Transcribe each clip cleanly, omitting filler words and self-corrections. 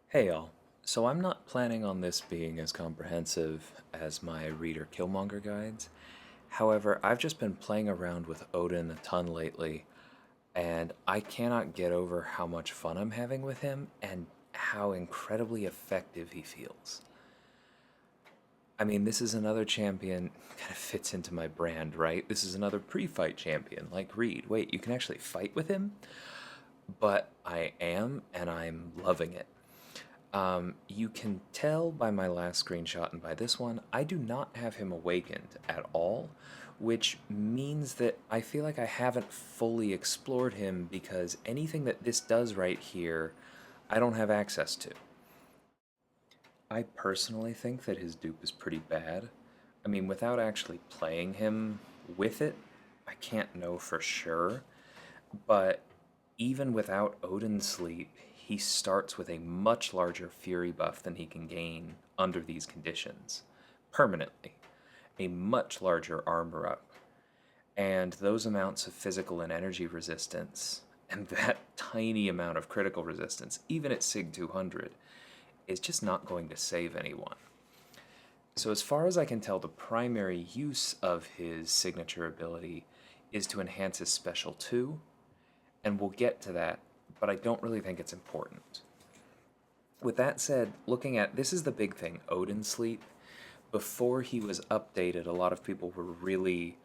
Hey y'all. So I'm not planning on this being as comprehensive as my Reader Killmonger guides. However, I've just been playing around with Odin a ton lately, and I cannot get over how much fun I'm having with him and how incredibly effective he feels. I mean, this is another champion, kind of fits into my brand, right? This is another pre-fight champion, like Reed. Wait, you can actually fight with him? But I am, and I'm loving it. You can tell by my last screenshot and by this one, I do not have him awakened at all, which means that I feel like I haven't fully explored him because anything that this does right here, I don't have access to. I personally think that his dupe is pretty bad. I mean, without actually playing him with it, I can't know for sure, but even without Odin Sleep, he starts with a much larger Fury buff than he can gain under these conditions, permanently. A much larger armor up. And those amounts of physical and energy resistance, and that tiny amount of critical resistance, even at SIG 200, is just not going to save anyone. So, as far as I can tell, the primary use of his signature ability is to enhance his special 2, and we'll get to that, but I don't really think it's important. With that said, looking at this is the big thing, Odin Sleep. Before he was updated, a lot of people were really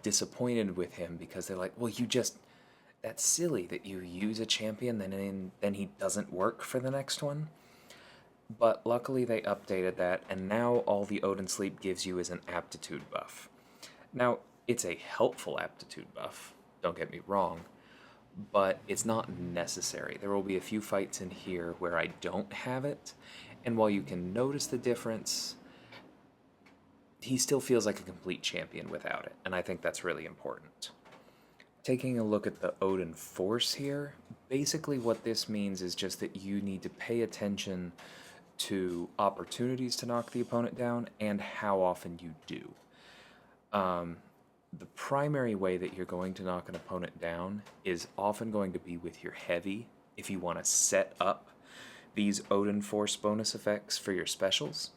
disappointed with him because they're like, well, that's silly that you use a champion, then he doesn't work for the next one. But luckily they updated that, and now all the Odin Sleep gives you is an aptitude buff. Now, it's a helpful aptitude buff, don't get me wrong, but it's not necessary. There will be a few fights in here where I don't have it, and while you can notice the difference, he still feels like a complete champion without it, and I think that's really important. Taking a look at the Odin Force here, basically what this means is just that you need to pay attention to opportunities to knock the opponent down and how often you do. The primary way that you're going to knock an opponent down is often going to be with your heavy if you want to set up these Odin Force bonus effects for your specials.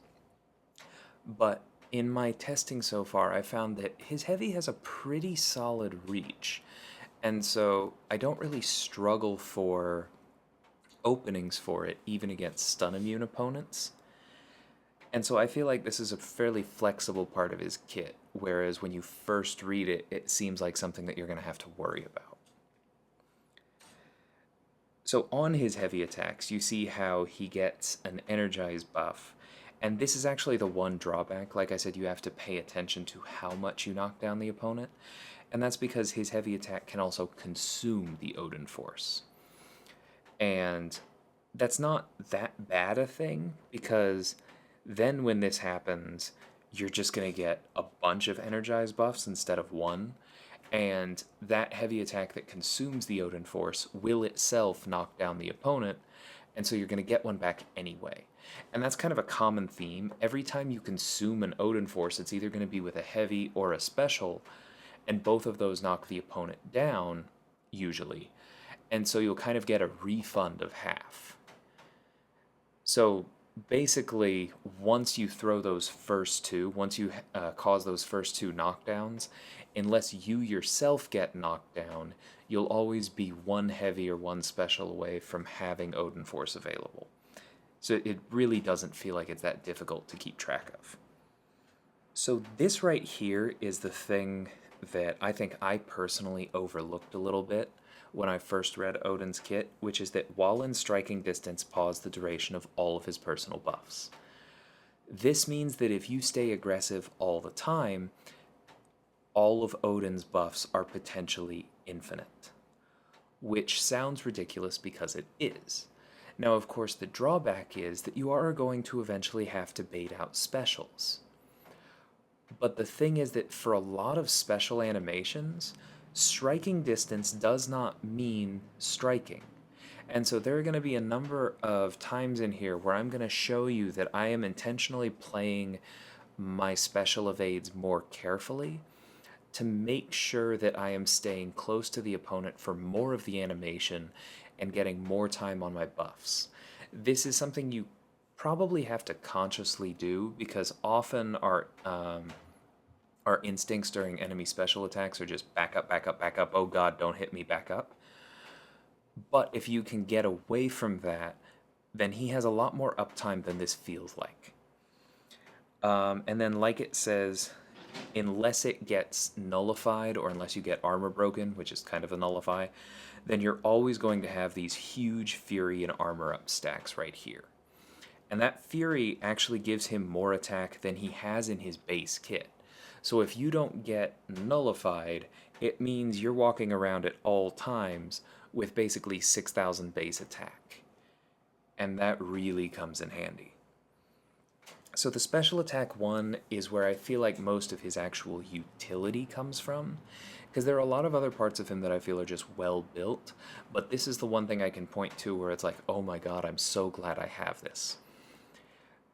But in my testing so far, I found that his heavy has a pretty solid reach. And so I don't really struggle for openings for it, even against stun immune opponents. And so I feel like this is a fairly flexible part of his kit, whereas when you first read it, it seems like something that you're going to have to worry about. So on his heavy attacks, you see how he gets an energized buff, and this is actually the one drawback. Like I said, you have to pay attention to how much you knock down the opponent, and that's because his heavy attack can also consume the Odin Force. And that's not that bad a thing, because then when this happens, you're just going to get a bunch of energized buffs instead of one, and that heavy attack that consumes the Odin Force will itself knock down the opponent, and so you're going to get one back anyway. And that's kind of a common theme. Every time you consume an Odin Force, it's either going to be with a heavy or a special, and both of those knock the opponent down, usually. And so you'll kind of get a refund of half. So basically, once you throw those first two, once you cause those first two knockdowns, unless you yourself get knocked down, you'll always be one heavy or one special away from having Odin Force available. So it really doesn't feel like it's that difficult to keep track of. So this right here is the thing that I think I personally overlooked a little bit when I first read Odin's kit, which is that while in striking distance, pause the duration of all of his personal buffs. This means that if you stay aggressive all the time, all of Odin's buffs are potentially infinite, which sounds ridiculous because it is. Now, of course, the drawback is that you are going to eventually have to bait out specials. But the thing is that for a lot of special animations, striking distance does not mean striking. And so there are going to be a number of times in here where I'm going to show you that I am intentionally playing my special evades more carefully to make sure that I am staying close to the opponent for more of the animation and getting more time on my buffs. This is something you probably have to consciously do because often our instincts during enemy special attacks are just back up, back up, back up. Oh god, don't hit me, back up. But if you can get away from that, then he has a lot more uptime than this feels like. And then, like it says, unless it gets nullified or unless you get armor broken, which is kind of a nullify, then you're always going to have these huge Fury and armor up stacks right here. And that Fury actually gives him more attack than he has in his base kit. So if you don't get nullified, it means you're walking around at all times with basically 6,000 base attack. And that really comes in handy. So the special attack 1 is where I feel like most of his actual utility comes from, because there are a lot of other parts of him that I feel are just well built, but this is the one thing I can point to where it's like, oh my god, I'm so glad I have this.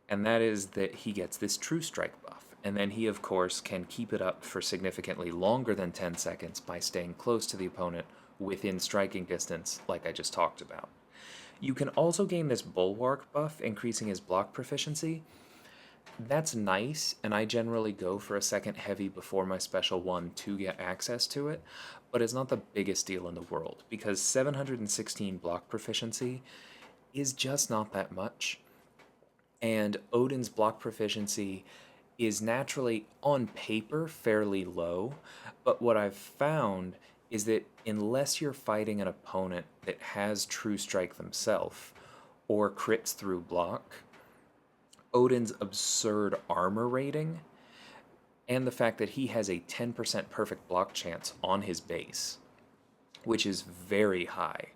And that is that he gets this True Strike buff, and then he of course can keep it up for significantly longer than 10 seconds by staying close to the opponent within striking distance, like I just talked about. You can also gain this Bulwark buff, increasing his block proficiency. That's nice, and I generally go for a second heavy before my special 1 to get access to it, but it's not the biggest deal in the world, because 716 block proficiency is just not that much, and Odin's block proficiency is naturally, on paper, fairly low, but what I've found is that unless you're fighting an opponent that has True Strike themselves, or crits through block, Odin's absurd armor rating, and the fact that he has a 10% perfect block chance on his base, which is very high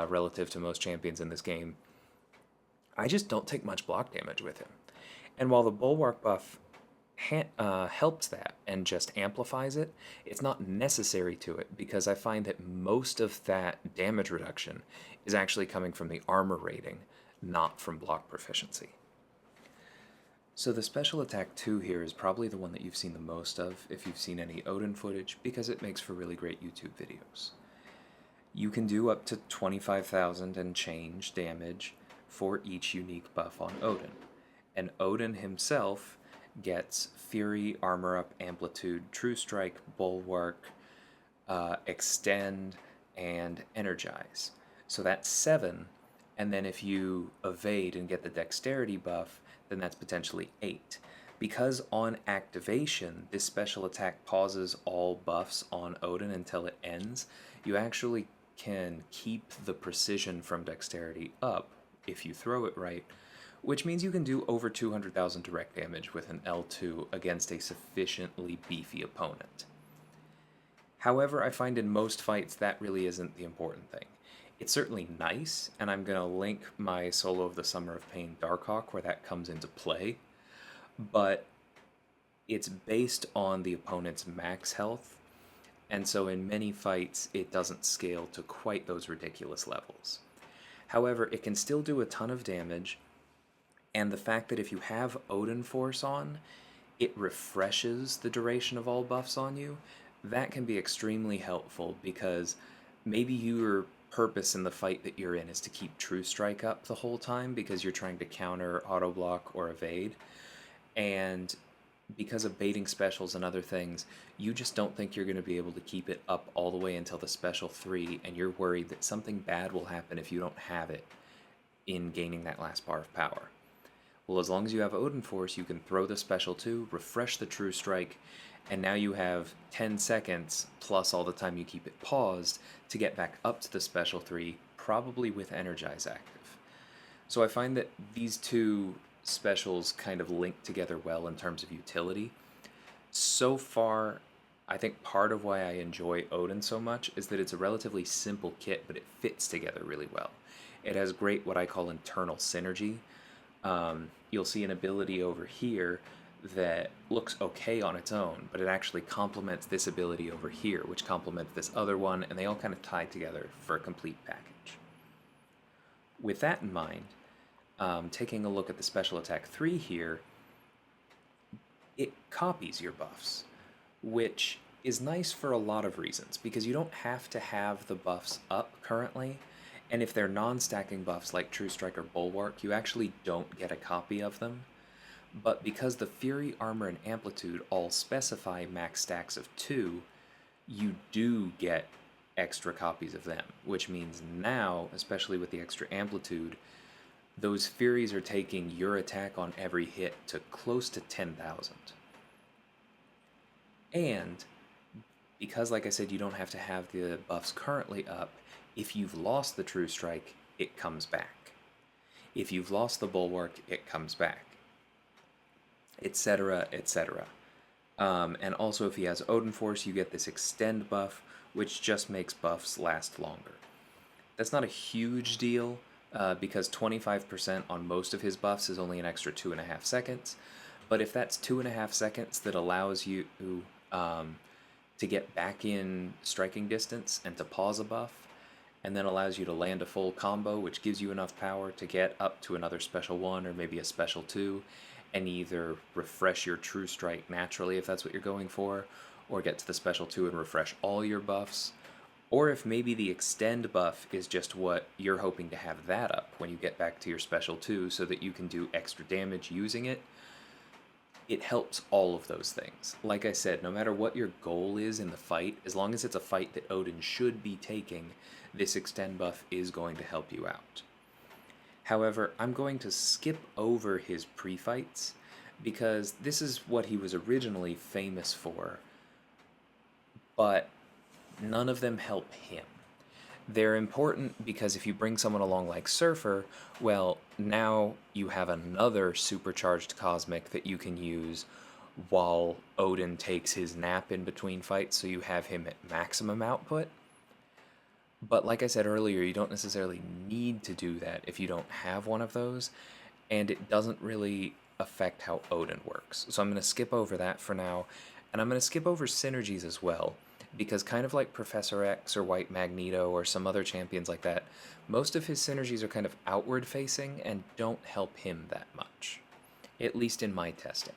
relative to most champions in this game, I just don't take much block damage with him. And while the Bulwark buff helps that and just amplifies it, it's not necessary to it, because I find that most of that damage reduction is actually coming from the armor rating, not from block proficiency. So the special attack 2 here is probably the one that you've seen the most of if you've seen any Odin footage, because it makes for really great YouTube videos. You can do up to 25,000 and change damage for each unique buff on Odin. And Odin himself gets Fury, Armor Up, Amplitude, True Strike, Bulwark, Extend, and Energize. So that's 7, and then if you evade and get the Dexterity buff, then that's potentially 8. Because on activation, this special attack pauses all buffs on Odin until it ends, you actually can keep the precision from Dexterity up if you throw it right, which means you can do over 200,000 direct damage with an L2 against a sufficiently beefy opponent. However, I find in most fights that really isn't the important thing. It's certainly nice, and I'm going to link my solo of the Summer of Pain Darkhawk where that comes into play, but it's based on the opponent's max health, and so in many fights it doesn't scale to quite those ridiculous levels. However, it can still do a ton of damage, and the fact that if you have Odin Force on, it refreshes the duration of all buffs on you, that can be extremely helpful, because maybe your purpose in the fight that you're in is to keep True Strike up the whole time because you're trying to counter, auto block, or evade, and because of baiting specials and other things, you just don't think you're going to be able to keep it up all the way until the special 3, and you're worried that something bad will happen if you don't have it in gaining that last bar of power. Well, as long as you have Odin Force, you can throw the special 2, refresh the True Strike, and now you have 10 seconds plus all the time you keep it paused to get back up to the special 3, probably with Energize active. So I find that these two specials kind of link together well in terms of utility. So far, I think part of why I enjoy Odin so much is that it's a relatively simple kit, but it fits together really well. It has great what I call internal synergy. You'll see an ability over here that looks okay on its own, but it actually complements this ability over here, which complements this other one, and they all kind of tie together for a complete package. With that in mind, taking a look at the special attack 3 here, it copies your buffs, which is nice for a lot of reasons, because you don't have to have the buffs up currently, And if they're non-stacking buffs like True Strike or Bulwark, you actually don't get a copy of them. But because the Fury, Armor, and Amplitude all specify max stacks of 2, you do get extra copies of them, which means now, especially with the extra Amplitude, those Furies are taking your attack on every hit to close to 10,000. And because, like I said, you don't have to have the buffs currently up, if you've lost the True Strike, it comes back. If you've lost the Bulwark, it comes back, etc., etc. And also, if he has Odin Force, you get this Extend buff, which just makes buffs last longer. That's not a huge deal, because 25% on most of his buffs is only an extra 2.5 seconds. But if that's 2.5 seconds that allows you to get back in striking distance and to pause a buff, and then allows you to land a full combo, which gives you enough power to get up to another special 1 or maybe a special 2, and either refresh your True Strike naturally if that's what you're going for, or get to the special 2 and refresh all your buffs, or if maybe the Extend buff is just what you're hoping to have that up when you get back to your special 2 so that you can do extra damage using it, it helps all of those things. Like I said, no matter what your goal is in the fight, as long as it's a fight that Odin should be taking, this Extend buff is going to help you out. However, I'm going to skip over his pre-fights, because this is what he was originally famous for, but none of them help him. They're important because if you bring someone along like Surfer, well, now you have another supercharged Cosmic that you can use while Odin takes his nap in between fights, so you have him at maximum output. But like I said earlier, you don't necessarily need to do that if you don't have one of those, and it doesn't really affect how Odin works. So I'm going to skip over that for now, and I'm going to skip over synergies as well, because kind of like Professor X or White Magneto or some other champions like that, most of his synergies are kind of outward facing and don't help him that much, at least in my testing.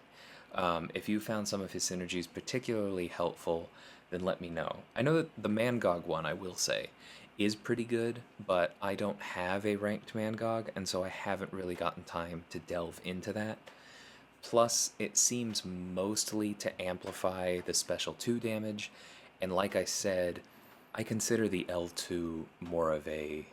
If you found some of his synergies particularly helpful, then let me know. I know that the Mangog one, I will say, is pretty good, but I don't have a ranked Mangog, and so I haven't really gotten time to delve into that. Plus, it seems mostly to amplify the special 2 damage, and like I said, I consider the L2 more of a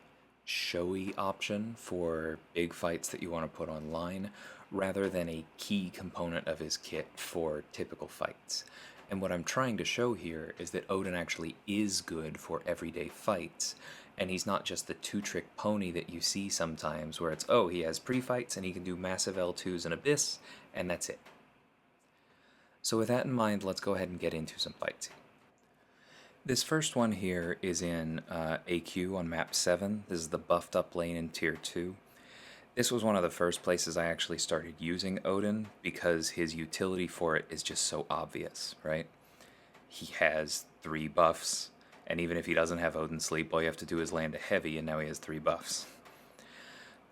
showy option for big fights that you want to put online, rather than a key component of his kit for typical fights. And what I'm trying to show here is that Odin actually is good for everyday fights, and he's not just the 2-trick pony that you see sometimes where it's, oh, he has pre-fights and he can do massive L2s and Abyss, and that's it. So with that in mind, let's go ahead and get into some fights. This first one here is in AQ on map 7. This is the buffed up lane in tier 2. This was one of the first places I actually started using Odin because his utility for it is just so obvious, right? He has 3 buffs, and even if he doesn't have Odin Sleep, all you have to do is land a heavy, and now he has 3 buffs.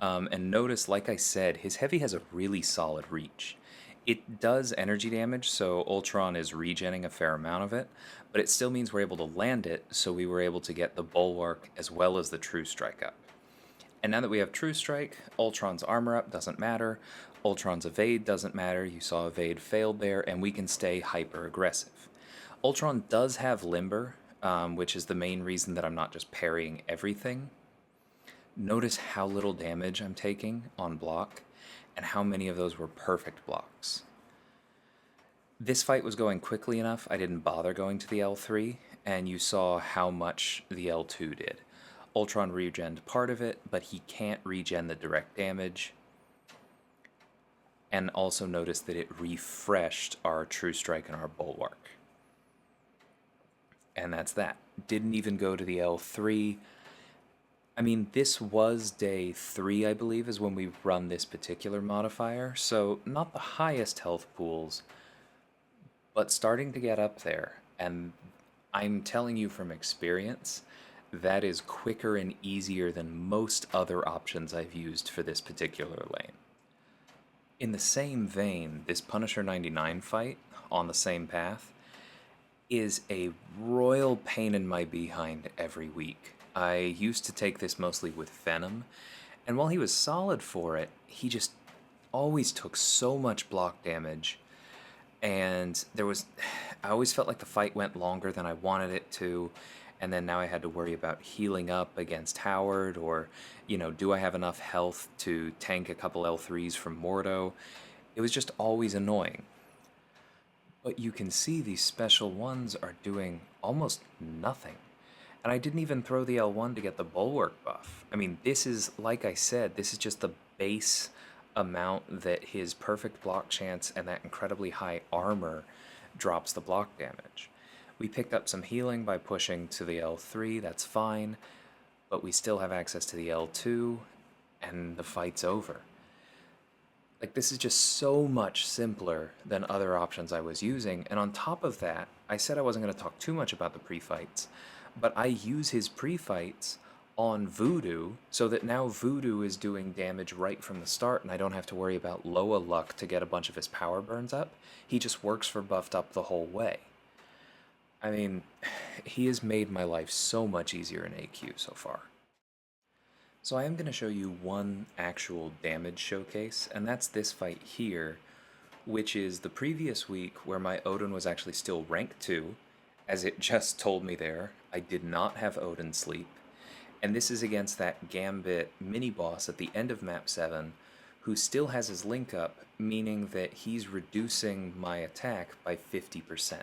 And notice, like I said, his heavy has a really solid reach. It does energy damage, so Ultron is regenning a fair amount of it, but it still means we're able to land it, so we were able to get the Bulwark as well as the True Strike up. And now that we have True Strike, Ultron's armor up doesn't matter, Ultron's evade doesn't matter, you saw evade failed there, and we can stay hyper aggressive. Ultron does have Limber, which is the main reason that I'm not just parrying everything. Notice how little damage I'm taking on block, and how many of those were perfect blocks. This fight was going quickly enough, I didn't bother going to the L3, and you saw how much the L2 did. Ultron regened part of it, but he can't regen the direct damage. And also notice that it refreshed our True Strike and our Bulwark. And that's that. Didn't even go to the L3. I mean, this was day 3, I believe, is when we run this particular modifier, so not the highest health pools, but starting to get up there. And I'm telling you from experience, that is quicker and easier than most other options I've used for this particular lane. In the same vein, this Punisher 99 fight, on the same path, is a royal pain in my behind every week. I used to take this mostly with Venom, and while he was solid for it, he just always took so much block damage, and I always felt like the fight went longer than I wanted it to, and then now I had to worry about healing up against Howard, or, do I have enough health to tank a couple L3s from Mordo? It was just always annoying. But you can see these special ones are doing almost nothing. And I didn't even throw the L1 to get the Bulwark buff. I mean, this is, like I said, this is just the base amount that his perfect block chance and that incredibly high armor drops the block damage. We picked up some healing by pushing to the L3, that's fine, but we still have access to the L2, and the fight's over. Like, this is just so much simpler than other options I was using, and on top of that, I said I wasn't going to talk too much about the pre-fights, but I use his pre-fights on Voodoo, so that now Voodoo is doing damage right from the start, and I don't have to worry about Loa luck to get a bunch of his power burns up. He just works for Buffed Up the whole way. I mean, he has made my life so much easier in AQ so far. So I am going to show you one actual damage showcase, and that's this fight here, which is the previous week where my Odin was actually still rank 2, as it just told me there. I did not have Odin sleep, and this is against that Gambit mini-boss at the end of map 7, who still has his link up, meaning that he's reducing my attack by 50%.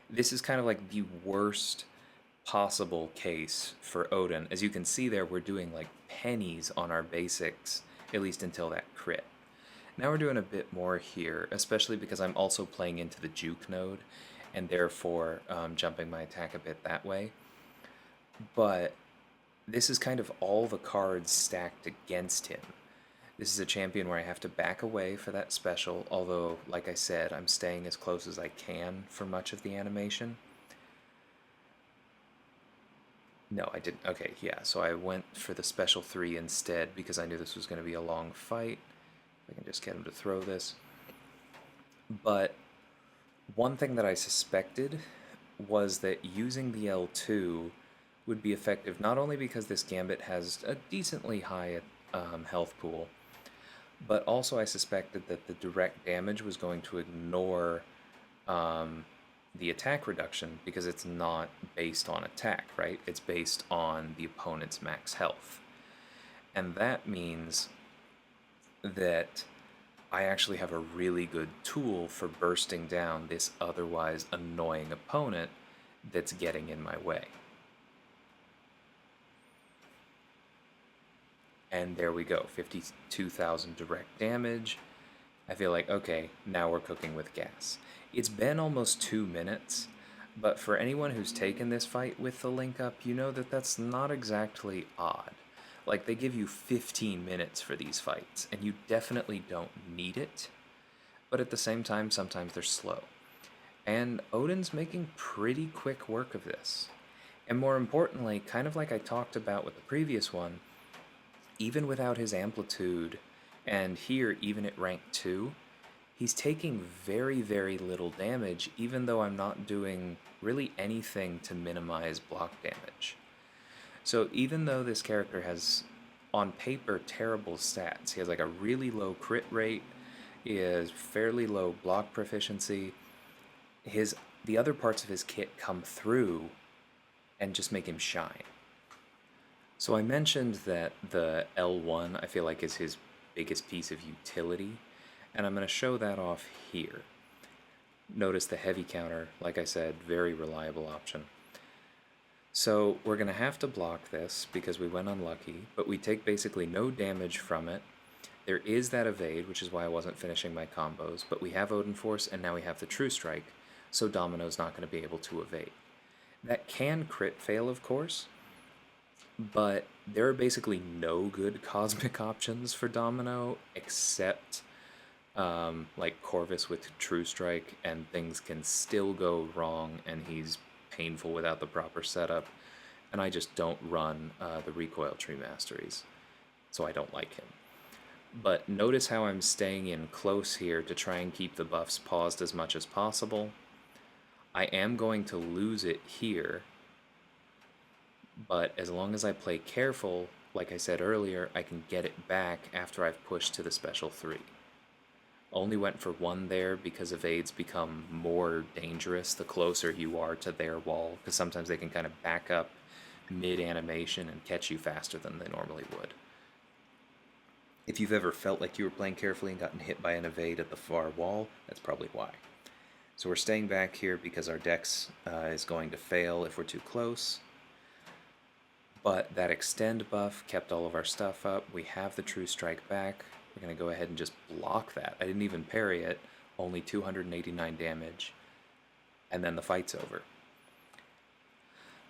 This is kind of like the worst possible case for Odin. As you can see there, we're doing like pennies on our basics, at least until that crit. Now we're doing a bit more here, especially because I'm also playing into the juke node, and therefore jumping my attack a bit that way. But this is kind of all the cards stacked against him. This is a champion where I have to back away for that special, although, like I said, I'm staying as close as I can for much of the animation. No, I didn't. Okay, yeah, so I went for the special 3 instead because I knew this was going to be a long fight. I can just get him to throw this. But one thing that I suspected was that using the L2 would be effective not only because this Gambit has a decently high health pool, but also I suspected that the direct damage was going to ignore the attack reduction because it's not based on attack, right? It's based on the opponent's max health. And that means that I actually have a really good tool for bursting down this otherwise annoying opponent that's getting in my way. And there we go, 52,000 direct damage. I feel like, okay, now we're cooking with gas. It's been almost 2 minutes, but for anyone who's taken this fight with the link up, you know that that's not exactly odd. Like, they give you 15 minutes for these fights, and you definitely don't need it, but at the same time, sometimes they're slow. And Odin's making pretty quick work of this. And more importantly, kind of like I talked about with the previous one, even without his amplitude, and here, even at rank 2, he's taking very, very little damage, even though I'm not doing really anything to minimize block damage. So even though this character has, on paper, terrible stats, he has like a really low crit rate, he has fairly low block proficiency, the other parts of his kit come through and just make him shine. So I mentioned that the L1 I feel like is his biggest piece of utility, and I'm going to show that off here. Notice the heavy counter, like I said, very reliable option. So we're going to have to block this because we went unlucky, but we take basically no damage from it. There is that evade, which is why I wasn't finishing my combos, but we have Odin Force and now we have the True Strike, so Domino's not going to be able to evade. That can crit fail, of course, but there are basically no good cosmic options for Domino except like Corvus with True Strike, and things can still go wrong and he's painful without the proper setup, and I just don't run the Recoil Tree Masteries, so I don't like him. But notice how I'm staying in close here to try and keep the buffs paused as much as possible. I am going to lose it here, but as long as I play careful, like I said earlier, I can get it back after I've pushed to the special 3. Only went for 1 there because evades become more dangerous the closer you are to their wall, because sometimes they can kind of back up mid-animation and catch you faster than they normally would. If you've ever felt like you were playing carefully and gotten hit by an evade at the far wall, that's probably why. So we're staying back here because our dex is going to fail if we're too close. But that extend buff kept all of our stuff up. We have the True Strike back. We're going to go ahead and just block that. I didn't even parry it, only 289 damage. And then the fight's over.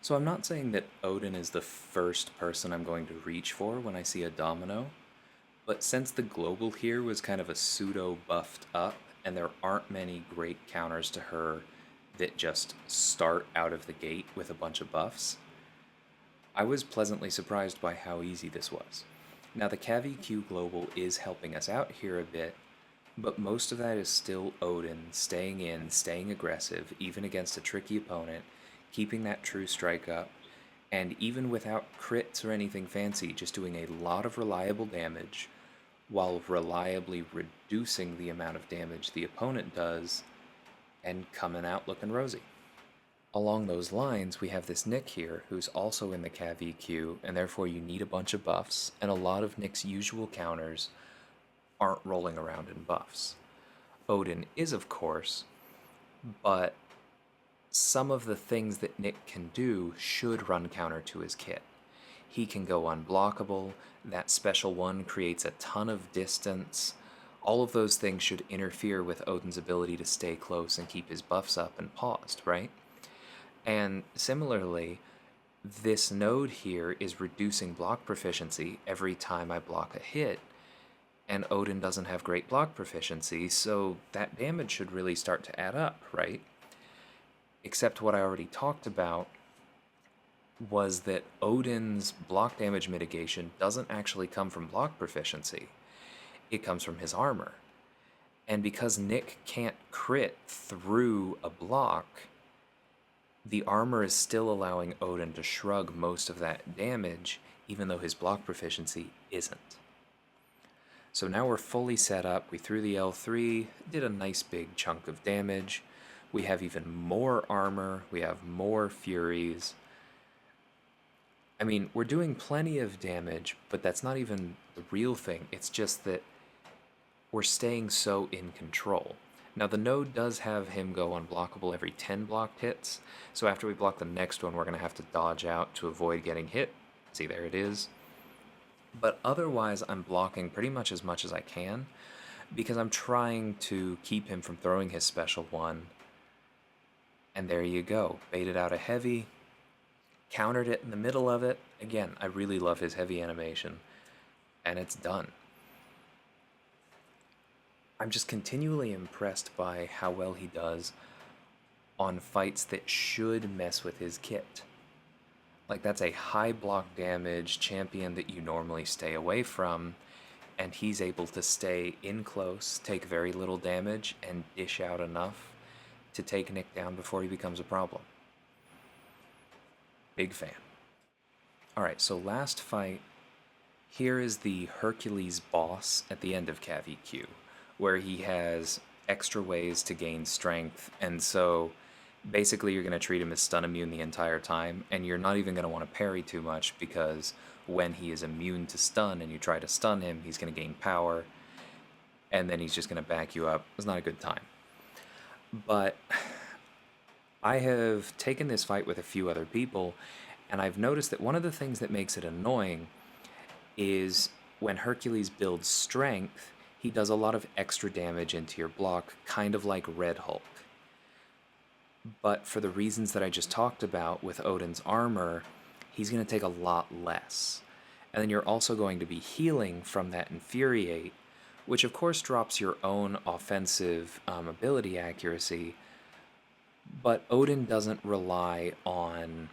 So I'm not saying that Odin is the first person I'm going to reach for when I see a Domino, but since the global here was kind of a pseudo buffed up, and there aren't many great counters to her that just start out of the gate with a bunch of buffs, I was pleasantly surprised by how easy this was. Now the CavEQ global is helping us out here a bit, but most of that is still Odin staying in, staying aggressive, even against a tricky opponent, keeping that True Strike up, and even without crits or anything fancy, just doing a lot of reliable damage, while reliably reducing the amount of damage the opponent does, and coming out looking rosy. Along those lines, we have this Nick here, who's also in the CavEQ, and therefore you need a bunch of buffs, and a lot of Nick's usual counters aren't rolling around in buffs. Odin is, of course, but some of the things that Nick can do should run counter to his kit. He can go unblockable, that special one creates a ton of distance. All of those things should interfere with Odin's ability to stay close and keep his buffs up and paused, right? And similarly, this node here is reducing block proficiency every time I block a hit, and Odin doesn't have great block proficiency, so that damage should really start to add up, right? Except what I already talked about was that Odin's block damage mitigation doesn't actually come from block proficiency. It comes from his armor. And because Nick can't crit through a block, the armor is still allowing Odin to shrug most of that damage, even though his block proficiency isn't. So now we're fully set up. We threw the L3, did a nice big chunk of damage. We have even more armor. We have more Furies. I mean, we're doing plenty of damage, but that's not even the real thing. It's just that we're staying so in control. Now, the node does have him go unblockable every 10 blocked hits, so after we block the next one, we're going to have to dodge out to avoid getting hit. See, there it is. But otherwise, I'm blocking pretty much as I can, because I'm trying to keep him from throwing his special one. And there you go. Baited out a heavy, countered it in the middle of it. Again, I really love his heavy animation, and it's done. I'm just continually impressed by how well he does on fights that should mess with his kit. Like, that's a high block damage champion that you normally stay away from, and he's able to stay in close, take very little damage, and dish out enough to take Nick down before he becomes a problem. Big fan. Alright, so last fight. Here is the Hercules boss at the end of CavEQ, where he has extra ways to gain strength, and so basically you're going to treat him as stun immune the entire time, and you're not even going to want to parry too much, because when he is immune to stun and you try to stun him, he's going to gain power, and then he's just going to back you up. It's not a good time. But I have taken this fight with a few other people, and I've noticed that one of the things that makes it annoying is when Hercules builds strength, he does a lot of extra damage into your block, kind of like Red Hulk. But for the reasons that I just talked about with Odin's armor, he's going to take a lot less. And then you're also going to be healing from that Infuriate, which of course drops your own offensive ability accuracy, but Odin doesn't rely on,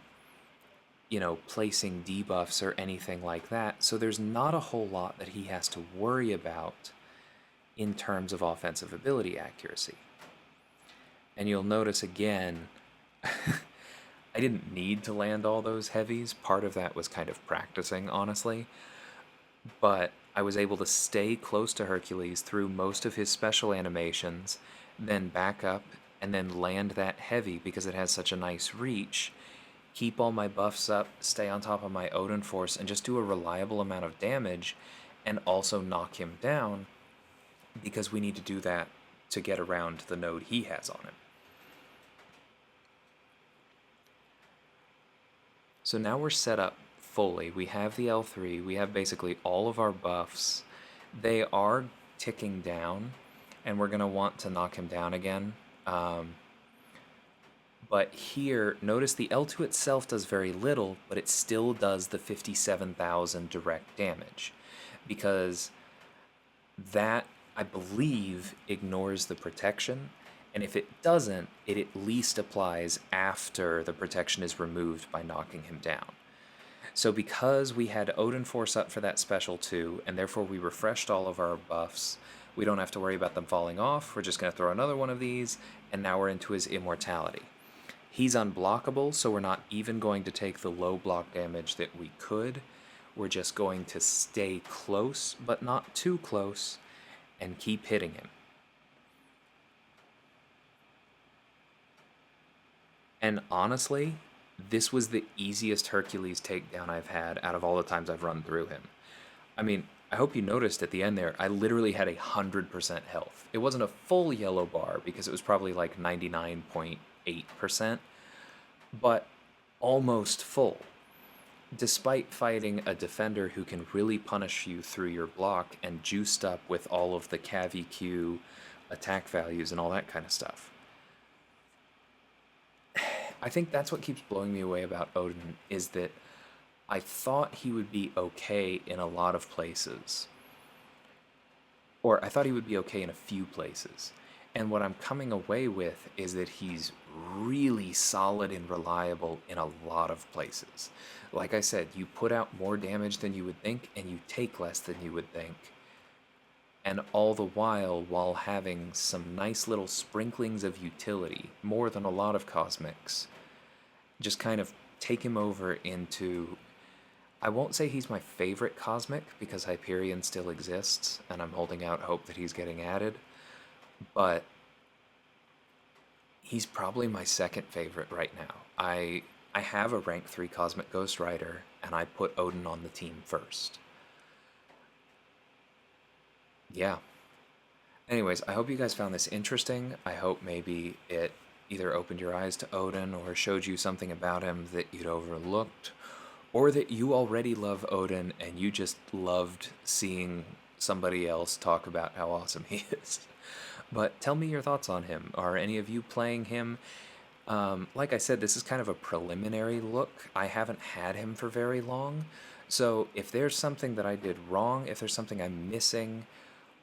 you know, placing debuffs or anything like that, so there's not a whole lot that he has to worry about in terms of offensive ability accuracy. And you'll notice again, I didn't need to land all those heavies. Part of that was kind of practicing, honestly. But I was able to stay close to Hercules through most of his special animations, then back up and then land that heavy because it has such a nice reach, keep all my buffs up, stay on top of my Odin Force, and just do a reliable amount of damage, and also knock him down because we need to do that to get around the node he has on him. So now we're set up fully. We have the L3, we have basically all of our buffs. They are ticking down, and we're going to want to knock him down again. But here, notice the L2 itself does very little, but it still does the 57,000 direct damage. Because that, I believe, ignores the protection, and if it doesn't, it at least applies after the protection is removed by knocking him down. So because we had Odin Force up for that special too, and therefore we refreshed all of our buffs, we don't have to worry about them falling off. We're just going to throw another one of these, and now we're into his immortality. He's unblockable, so we're not even going to take the low block damage that we could. We're just going to stay close, but not too close, and keep hitting him. And honestly, this was the easiest Hercules takedown I've had out of all the times I've run through him. I mean, I hope you noticed at the end there, I literally had 100% health. It wasn't a full yellow bar because it was probably like 99.8%, but almost full. Despite fighting a defender who can really punish you through your block and juiced up with all of the CavEQ attack values and all that kind of stuff. I think that's what keeps blowing me away about Odin, is that I thought he would be okay in a lot of places. Or I thought he would be okay in a few places. And what I'm coming away with is that he's really solid and reliable in a lot of places. Like I said, you put out more damage than you would think, and you take less than you would think. And all the while having some nice little sprinklings of utility, more than a lot of cosmics, just kind of take him over into... I won't say he's my favorite cosmic, because Hyperion still exists, and I'm holding out hope that he's getting added, but he's probably my second favorite right now. I have a rank 3 Cosmic Ghost Rider, and I put Odin on the team first. Yeah. Anyways, I hope you guys found this interesting. I hope maybe it either opened your eyes to Odin or showed you something about him that you'd overlooked, or that you already love Odin and you just loved seeing somebody else talk about how awesome he is. But tell me your thoughts on him. Are any of you playing him? Like I said, this is kind of a preliminary look. I haven't had him for very long. So if there's something that I did wrong, if there's something I'm missing,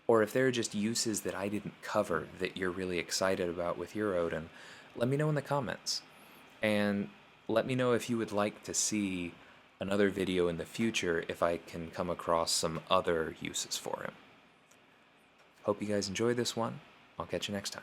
or if there are just uses that I didn't cover that you're really excited about with your Odin, let me know in the comments. And let me know if you would like to see another video in the future if I can come across some other uses for him. Hope you guys enjoyed this one. I'll catch you next time.